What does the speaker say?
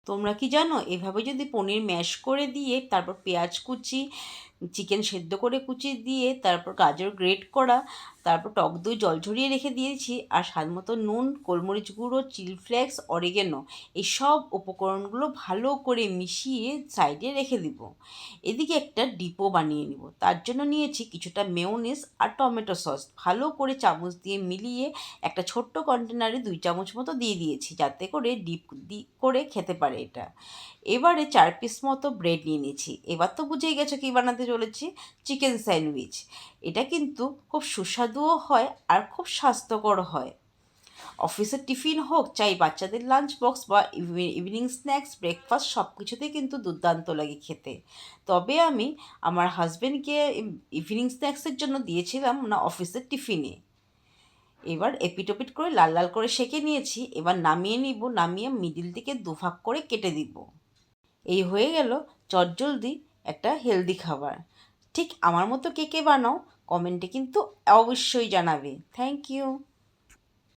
তোমরা কি জানো, এভাবে যদি পনির ম্যাশ করে দিয়ে তারপর পেঁয়াজ কুচি, চিকেন সেদ্ধ করে কুচি দিয়ে তারপর গাজর গ্রেট করা, তারপর টক দই জল ঝরিয়ে রেখে দিয়েছি, আর স্বাদ মতো নুন, গোলমরিচ গুঁড়ো, চিলি ফ্লেক্স, অরিগেনো, এই সব উপকরণগুলো ভালো করে মিশিয়ে সাইডে রেখে দিব। এদিকে একটা ডিপও বানিয়ে নিব। তার জন্য নিয়েছি কিছুটা মেয়োনিজ আর টমেটো সস, ভালো করে চামচ দিয়ে মিলিয়ে একটা ছোট্ট কন্টেনারে 2 চামচ মতো দিয়ে দিয়েছি, যাতে করে ডিপ করে খেতে পারে এটা। এবারে 4 পিস মতো ব্রেড নিয়ে নিয়েছি। এবার তো বুঝেই গেছো কী বানাতে চলেছি, চিকেন স্যান্ডউইচ। এটা কিন্তু খুব সুস্বাদুও হয় আর খুব স্বাস্থ্যকর হয়। অফিসের টিফিন হোক, চাই বাচ্চাদের লাঞ্চ বক্স বা ইভিনিং স্ন্যাক্স, ব্রেকফাস্ট, সব কিছুতেই কিন্তু দুর্দান্ত লাগে খেতে। তবে আমি আমার হাজব্যান্ডকে ইভিনিং স্ন্যাক্সের জন্য দিয়েছিলাম না অফিসের টিফিনে। এবার এপিটোপিট করে লাল লাল করে সেঁকে নিয়েছি। এবার নামিয়ে নিব, নামিয়ে মিডিল থেকে দুভাগ করে কেটে দিব। এই হয়ে গেল চটজলদি একটা হেলদি খাবার। ঠিক আমার মতো কে কে বানাও, কমেন্টে কিন্তু অবশ্যই জানাবে। Thank you.